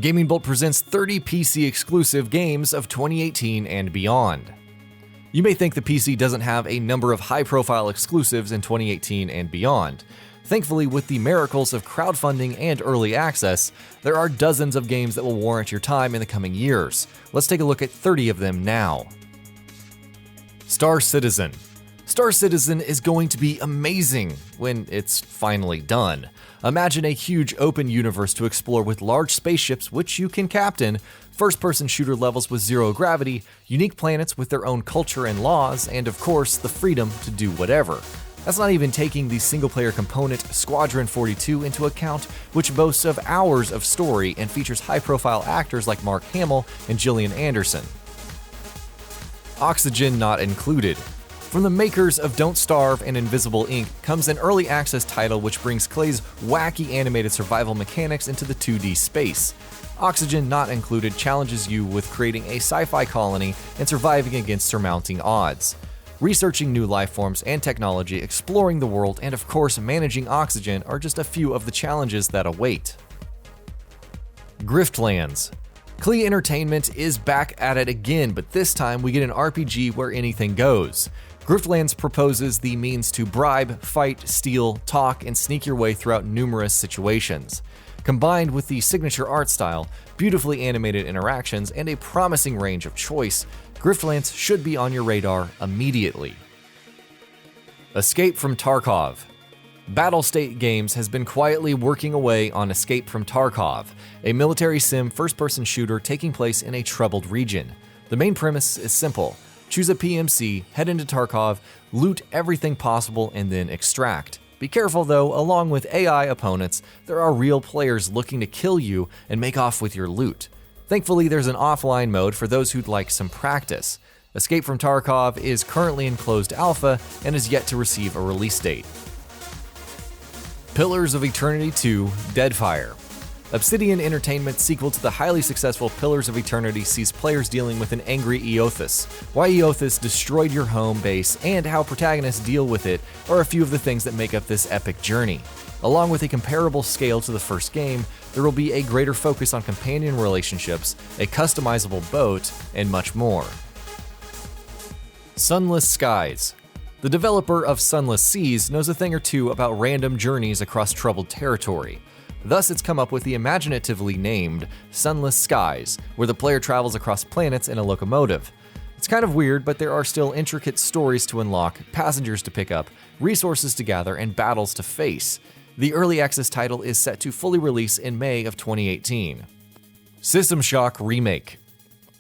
GamingBolt presents 30 PC exclusive games of 2018 and beyond. You may think the PC doesn't have a number of high-profile exclusives in 2018 and beyond. Thankfully, with the miracles of crowdfunding and early access, there are dozens of games that will warrant your time in the coming years. Let's take a look at 30 of them now. Star Citizen. Star Citizen is going to be amazing when it's finally done. Imagine a huge open universe to explore with large spaceships which you can captain, first-person shooter levels with zero gravity, unique planets with their own culture and laws, and of course, the freedom to do whatever. That's not even taking the single-player component Squadron 42 into account, which boasts of hours of story and features high-profile actors like Mark Hamill and Gillian Anderson. Oxygen not included. From the makers of Don't Starve and Invisible Ink comes an early access title which brings Clay's wacky animated survival mechanics into the 2D space. Oxygen not included challenges you with creating a sci-fi colony and surviving against surmounting odds. Researching new life forms and technology, exploring the world, and of course managing oxygen are just a few of the challenges that await. GRIFTLANDS. Klee Entertainment is back at it again, but this time we get an RPG where anything goes. GRIFTLANDS proposes the means to bribe, fight, steal, talk, and sneak your way throughout numerous situations. Combined with the signature art style, beautifully animated interactions, and a promising range of choice, GRIFTLANDS should be on your radar immediately. Escape from Tarkov. Battlestate Games has been quietly working away on Escape from Tarkov, a military sim first-person shooter taking place in a troubled region. The main premise is simple. Choose a PMC, head into Tarkov, loot everything possible, and then extract. Be careful though, along with AI opponents, there are real players looking to kill you and make off with your loot. Thankfully, there's an offline mode for those who'd like some practice. Escape from Tarkov is currently in closed alpha and is yet to receive a release date. Pillars of Eternity 2: DEADFIRE. Obsidian Entertainment's sequel to the highly successful Pillars of Eternity sees players dealing with an angry Eothas. Why Eothas destroyed your home base and how protagonists deal with it are a few of the things that make up this epic journey. Along with a comparable scale to the first game, there will be a greater focus on companion relationships, a customizable boat, and much more. Sunless Skies. The developer of Sunless Seas knows a thing or two about random journeys across troubled territory. Thus, it's come up with the imaginatively named Sunless Skies, where the player travels across planets in a locomotive. It's kind of weird, but there are still intricate stories to unlock, passengers to pick up, resources to gather, and battles to face. The early access title is set to fully release in May of 2018. System Shock Remake.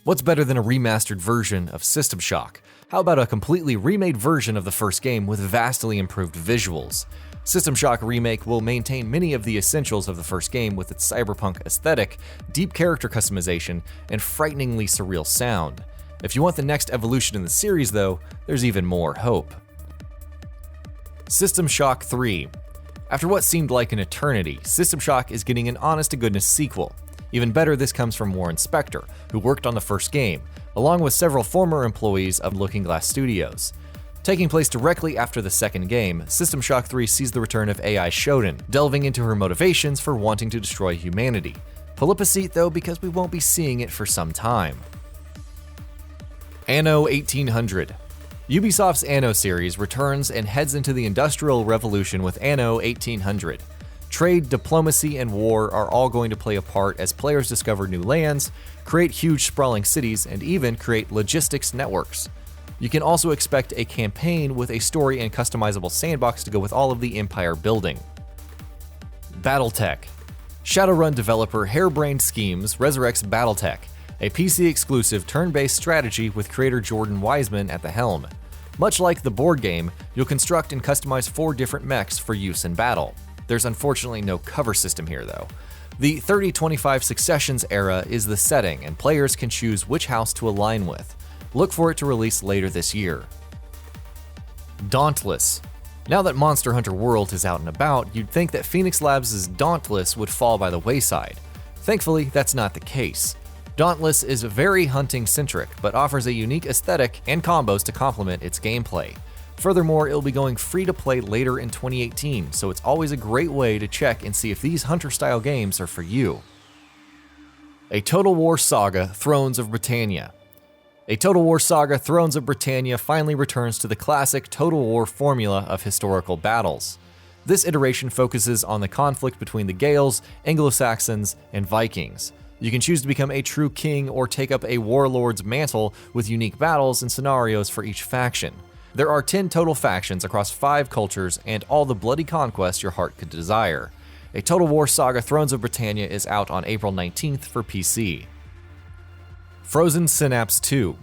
What's better than a remastered version of System Shock? How about a completely remade version of the first game with vastly improved visuals? System Shock Remake will maintain many of the essentials of the first game with its cyberpunk aesthetic, deep character customization, and frighteningly surreal sound. If you want the next evolution in the series though, there's even more hope. System Shock 3. After what seemed like an eternity, System Shock is getting an honest-to-goodness sequel. Even better, this comes from Warren Spector, who worked on the first game, along with several former employees of Looking Glass Studios. Taking place directly after the second game, System Shock 3 sees the return of AI Shodan, delving into her motivations for wanting to destroy humanity. Pull up a seat though, because we won't be seeing it for some time. Anno 1800. Ubisoft's Anno series returns and heads into the Industrial Revolution with Anno 1800. Trade, diplomacy, and war are all going to play a part as players discover new lands, create huge sprawling cities, and even create logistics networks. You can also expect a campaign with a story and customizable sandbox to go with all of the empire building. BattleTech. Shadowrun developer Harebrained Schemes resurrects BattleTech, a PC-exclusive turn-based strategy with creator Jordan Wiseman at the helm. Much like the board game, you'll construct and customize 4 different mechs for use in battle. There's unfortunately no cover system here though. The 3025 Successions era is the setting, and players can choose which house to align with. Look for it to release later this year. Dauntless. Now that Monster Hunter World is out and about, you'd think that Phoenix Labs' Dauntless would fall by the wayside. Thankfully, that's not the case. Dauntless is very hunting-centric, but offers a unique aesthetic and combos to complement its gameplay. Furthermore, it'll be going free to play later in 2018, so it's always a great way to check and see if these hunter-style games are for you. A Total War Saga Thrones of Britannia. A Total War Saga Thrones of Britannia finally returns to the classic Total War formula of historical battles. This iteration focuses on the conflict between the Gaels, Anglo-Saxons, and Vikings. You can choose to become a true king or take up a warlord's mantle with unique battles and scenarios for each faction. There are 10 total factions across 5 cultures and all the bloody conquest your heart could desire. A Total War Saga Thrones of Britannia is out on April 19th for PC. Frozen Synapse 2.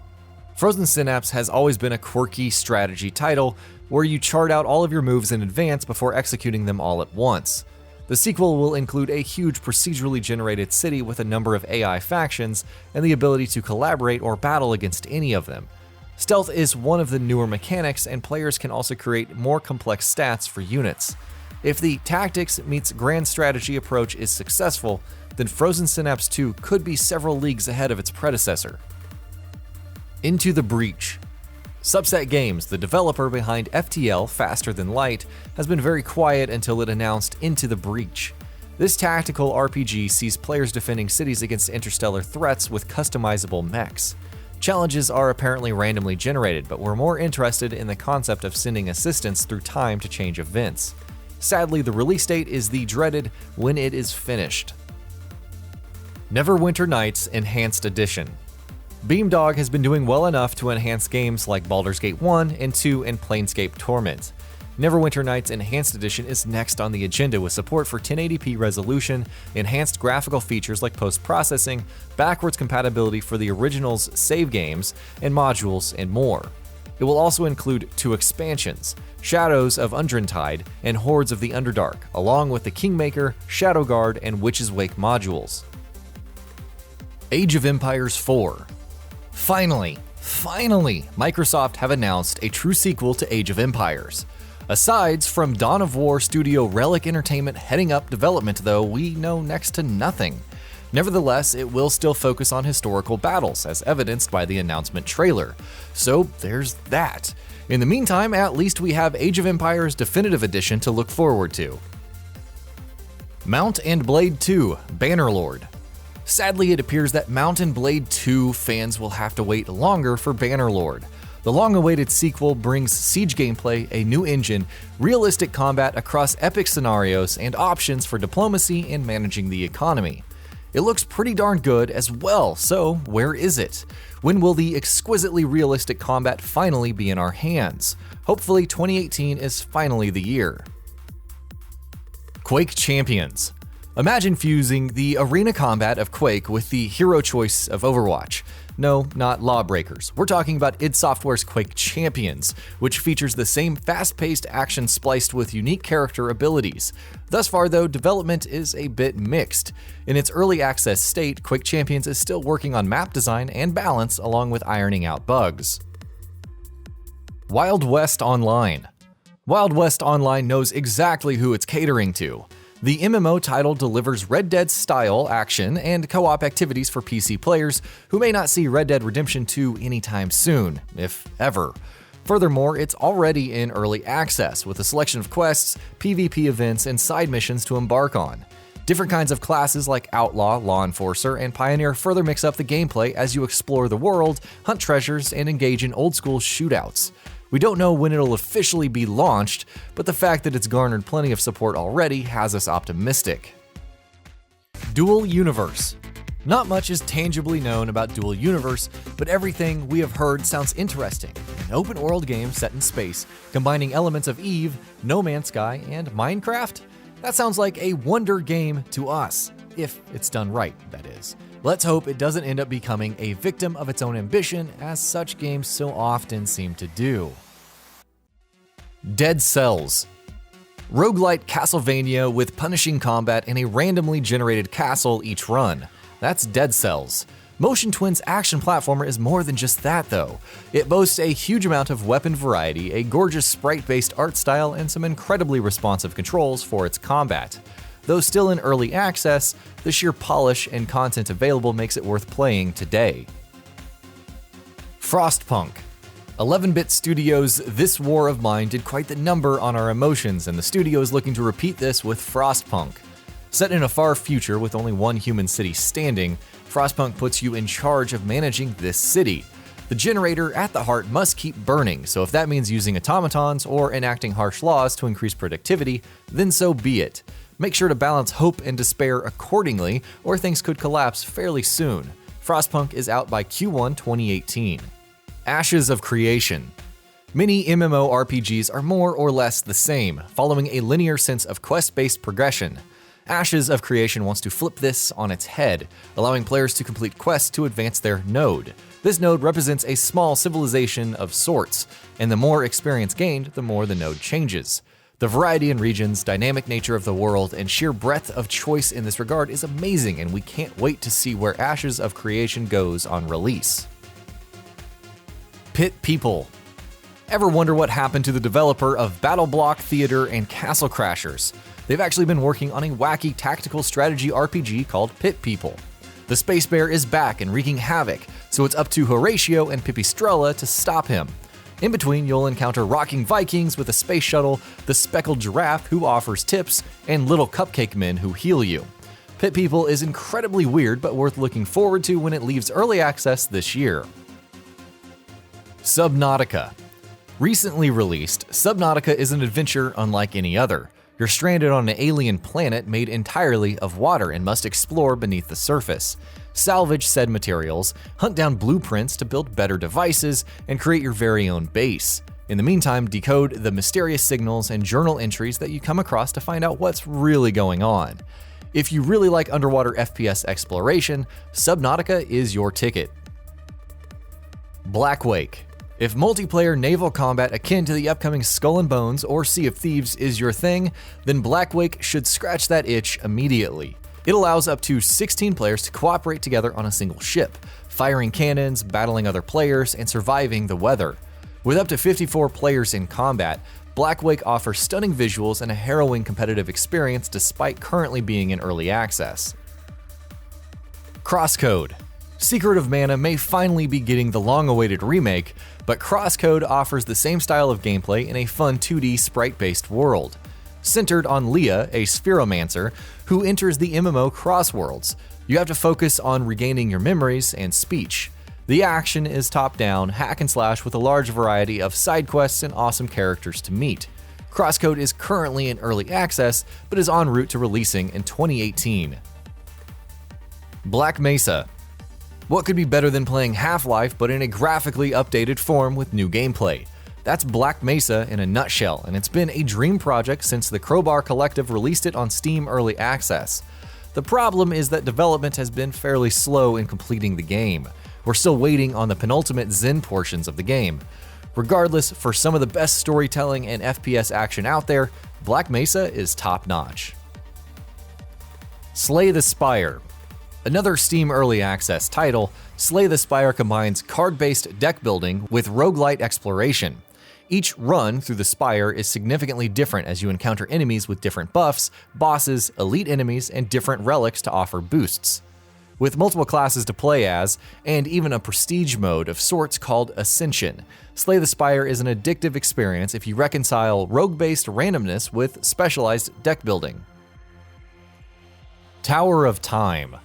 Frozen Synapse has always been a quirky strategy title where you chart out all of your moves in advance before executing them all at once. The sequel will include a huge procedurally generated city with a number of AI factions and the ability to collaborate or battle against any of them. Stealth is one of the newer mechanics, and players can also create more complex stats for units. If the tactics meets grand strategy approach is successful, then Frozen Synapse 2 could be several leagues ahead of its predecessor. Into the Breach. Subset Games, the developer behind FTL Faster Than Light, has been very quiet until it announced Into the Breach. This tactical RPG sees players defending cities against interstellar threats with customizable mechs. Challenges are apparently randomly generated, but we're more interested in the concept of sending assistance through time to change events. Sadly, the release date is the dreaded when it is finished. Neverwinter Nights Enhanced Edition. Beamdog has been doing well enough to enhance games like Baldur's Gate 1 and 2 and Planescape Torment. Neverwinter Nights Enhanced Edition is next on the agenda with support for 1080p resolution, enhanced graphical features like post-processing, backwards compatibility for the original's save games and modules, and more. It will also include 2 expansions, Shadows of Undrentide and Hordes of the Underdark, along with the Kingmaker, Shadowguard, and Witch's Wake modules. Age of Empires 4. Finally, Microsoft have announced a true sequel to Age of Empires. Aside from Dawn of War studio Relic Entertainment heading up development though, we know next to nothing. Nevertheless, it will still focus on historical battles, as evidenced by the announcement trailer. So there's that. In the meantime, at least we have Age of Empires Definitive Edition to look forward to. Mount & Blade 2 Bannerlord. Sadly, it appears that Mount & Blade 2 fans will have to wait longer for Bannerlord. The long-awaited sequel brings siege gameplay, a new engine, realistic combat across epic scenarios, and options for diplomacy and managing the economy. It looks pretty darn good as well, so where is it? When will the exquisitely realistic combat finally be in our hands? Hopefully 2018 is finally the year. Quake Champions. Imagine fusing the arena combat of Quake with the hero choice of Overwatch. No, not Lawbreakers. We're talking about id Software's Quake Champions, which features the same fast-paced action spliced with unique character abilities. Thus far, though, development is a bit mixed. In its early access state, Quake Champions is still working on map design and balance along with ironing out bugs. Wild West Online. Wild West Online knows exactly who it's catering to. The MMO title delivers Red Dead-style action and co-op activities for PC players who may not see Red Dead Redemption 2 anytime soon, if ever. Furthermore, it's already in early access, with a selection of quests, PvP events, and side missions to embark on. Different kinds of classes like Outlaw, Law Enforcer, and Pioneer further mix up the gameplay as you explore the world, hunt treasures, and engage in old-school shootouts. We don't know when it'll officially be launched, but the fact that it's garnered plenty of support already has us optimistic. Dual Universe. Not much is tangibly known about Dual Universe, but everything we have heard sounds interesting. An open-world game set in space, combining elements of Eve, No Man's Sky, and Minecraft? That sounds like a wonder game to us, if it's done right, that is. Let's hope it doesn't end up becoming a victim of its own ambition, as such games so often seem to do. Dead Cells. Roguelite Castlevania with punishing combat and a randomly generated castle each run. That's Dead Cells. Motion Twin's action platformer is more than just that though. It boasts a huge amount of weapon variety, a gorgeous sprite-based art style, and some incredibly responsive controls for its combat. Though still in early access, the sheer polish and content available makes it worth playing today. Frostpunk. 11-bit Studios' This War of Mine did quite the number on our emotions, and the studio is looking to repeat this with Frostpunk. Set in a far future with only one human city standing, Frostpunk puts you in charge of managing this city. The generator at the heart must keep burning, so if that means using automatons or enacting harsh laws to increase productivity, then so be it. Make sure to balance hope and despair accordingly, or things could collapse fairly soon. Frostpunk is out by Q1 2018. Ashes of Creation. Many MMORPGs are more or less the same, following a linear sense of quest-based progression. Ashes of Creation wants to flip this on its head, allowing players to complete quests to advance their node. This node represents a small civilization of sorts, and the more experience gained, the more the node changes. The variety in regions, dynamic nature of the world, and sheer breadth of choice in this regard is amazing, and we can't wait to see where Ashes of Creation goes on release. Pit People. Ever wonder what happened to the developer of BattleBlock Theater and Castle Crashers? They've actually been working on a wacky tactical strategy RPG called Pit People. The Space Bear is back and wreaking havoc, so it's up to Horatio and Pipistrella to stop him. In between, you'll encounter rocking Vikings with a space shuttle, the Speckled Giraffe who offers tips, and little cupcake men who heal you. Pit People is incredibly weird but worth looking forward to when it leaves early access this year. Subnautica. Recently released, Subnautica is an adventure unlike any other. You're stranded on an alien planet made entirely of water and must explore beneath the surface. Salvage said materials, hunt down blueprints to build better devices, and create your very own base. In the meantime, decode the mysterious signals and journal entries that you come across to find out what's really going on. If you really like underwater FPS exploration, Subnautica is your ticket. BLACKWAKE. If multiplayer naval combat akin to the upcoming Skull and Bones or Sea of Thieves is your thing, then BLACKWAKE should scratch that itch immediately. It allows up to 16 players to cooperate together on a single ship, firing cannons, battling other players, and surviving the weather. With up to 54 players in combat, BLACKWAKE offers stunning visuals and a harrowing competitive experience despite currently being in early access. CrossCode. Secret of Mana may finally be getting the long-awaited remake, but CrossCode offers the same style of gameplay in a fun 2D sprite-based world. Centered on Leah, a spheromancer, who enters the MMO Crossworlds. You have to focus on regaining your memories and speech. The action is top-down, hack and slash with a large variety of side quests and awesome characters to meet. CrossCode is currently in early access, but is en route to releasing in 2018. Black Mesa. What could be better than playing Half-Life but in a graphically updated form with new gameplay? That's Black Mesa in a nutshell, and it's been a dream project since the Crowbar Collective released it on Steam Early Access. The problem is that development has been fairly slow in completing the game. We're still waiting on the penultimate Zen portions of the game. Regardless, for some of the best storytelling and FPS action out there, Black Mesa is top-notch. Slay the Spire. Another Steam Early Access title, Slay the Spire combines card-based deck building with roguelite exploration. Each run through the Spire is significantly different as you encounter enemies with different buffs, bosses, elite enemies, and different relics to offer boosts. With multiple classes to play as, and even a prestige mode of sorts called Ascension, Slay the Spire is an addictive experience if you reconcile rogue-based randomness with specialized deck building. Tower of Time.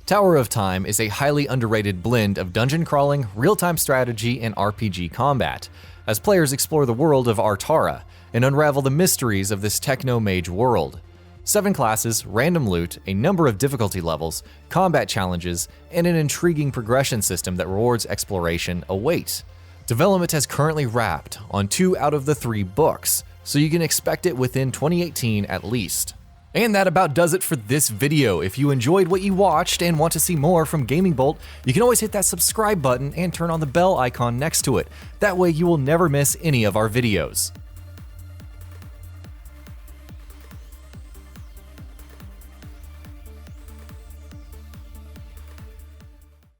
Tower of Time is a highly underrated blend of dungeon crawling, real-time strategy, and RPG combat, as players explore the world of Artara and unravel the mysteries of this techno-mage world. 7 classes, random loot, a number of difficulty levels, combat challenges, and an intriguing progression system that rewards exploration await. Development has currently wrapped on 2 out of the 3 books, so you can expect it within 2018 at least. And that about does it for this video. If you enjoyed what you watched and want to see more from GamingBolt, you can always hit that subscribe button and turn on the bell icon next to it. That way you will never miss any of our videos.